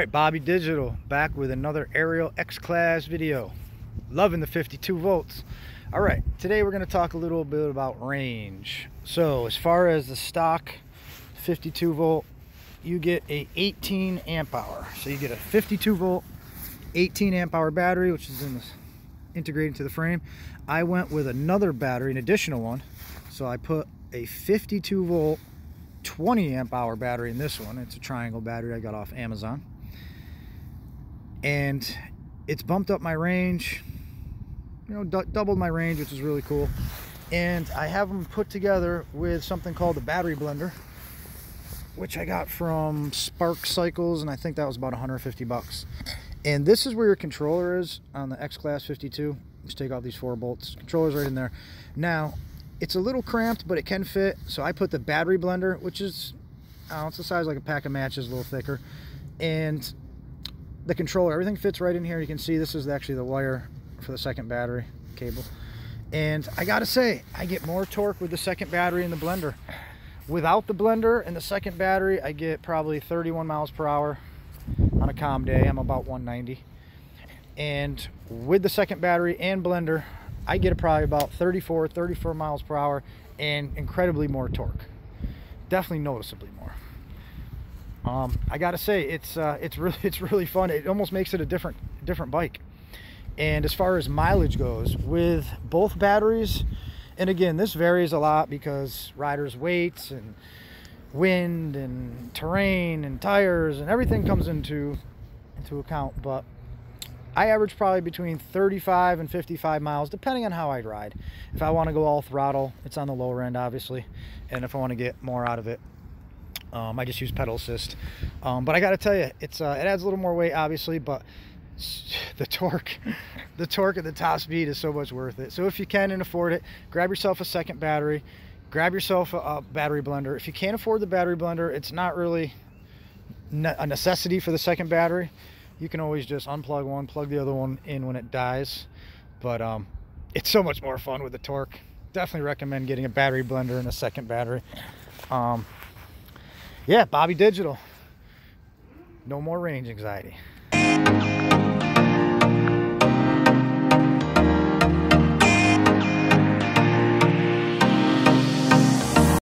Alright, Bobby Digital back with another Ariel X-Class video. Loving the 52 volts. Alright, today we're going to talk a little bit about range. So as far as the stock 52 volt, you get a 18 amp hour. So you get a 52 volt 18 amp hour battery, which is in this integrated into the frame. I went with another battery, an additional one. So I put a 52 volt 20 amp hour battery in this one. It's a triangle battery I got off Amazon, and it's bumped up my range, you know, doubled my range, which is really cool. And I have them put together with something called the battery blender, which I got from Spark Cycles, and I think that was about 150 bucks. And this is where your controller is on the X-Class 52. Just take out these 4 bolts. Controller's right in there. Now it's a little cramped, but it can fit. So I put the battery blender, which is, I don't know, it's the size like a pack of matches, a little thicker. And the controller, everything fits right in here. You can see this is actually the wire for the second battery cable. And I gotta say, I get more torque with the second battery in the blender. Without the blender and the second battery, I get probably 31 miles per hour on a calm day. I'm about 190. And with the second battery and blender, I get probably about 34 miles per hour and incredibly more torque. Definitely noticeably more. I gotta say, it's really fun. It almost makes it a different bike. And as far as mileage goes, with both batteries, and again, this varies a lot because riders' weights and wind and terrain and tires and everything comes into account, but I average probably between 35 and 55 miles, depending on how I ride. If I want to go all throttle, it's on the lower end, obviously. And if I want to get more out of it, I just use pedal assist. But I got to tell you, it adds a little more weight, obviously, but the torque at the top speed is so much worth it. So if you can and afford it, grab yourself a second battery, grab yourself a battery blender. If you can't afford the battery blender, it's not really a necessity for the second battery. You can always just unplug one, plug the other one in when it dies. But it's so much more fun with the torque. Definitely recommend getting a battery blender and a second battery. Yeah, Bobby Digital. No more range anxiety.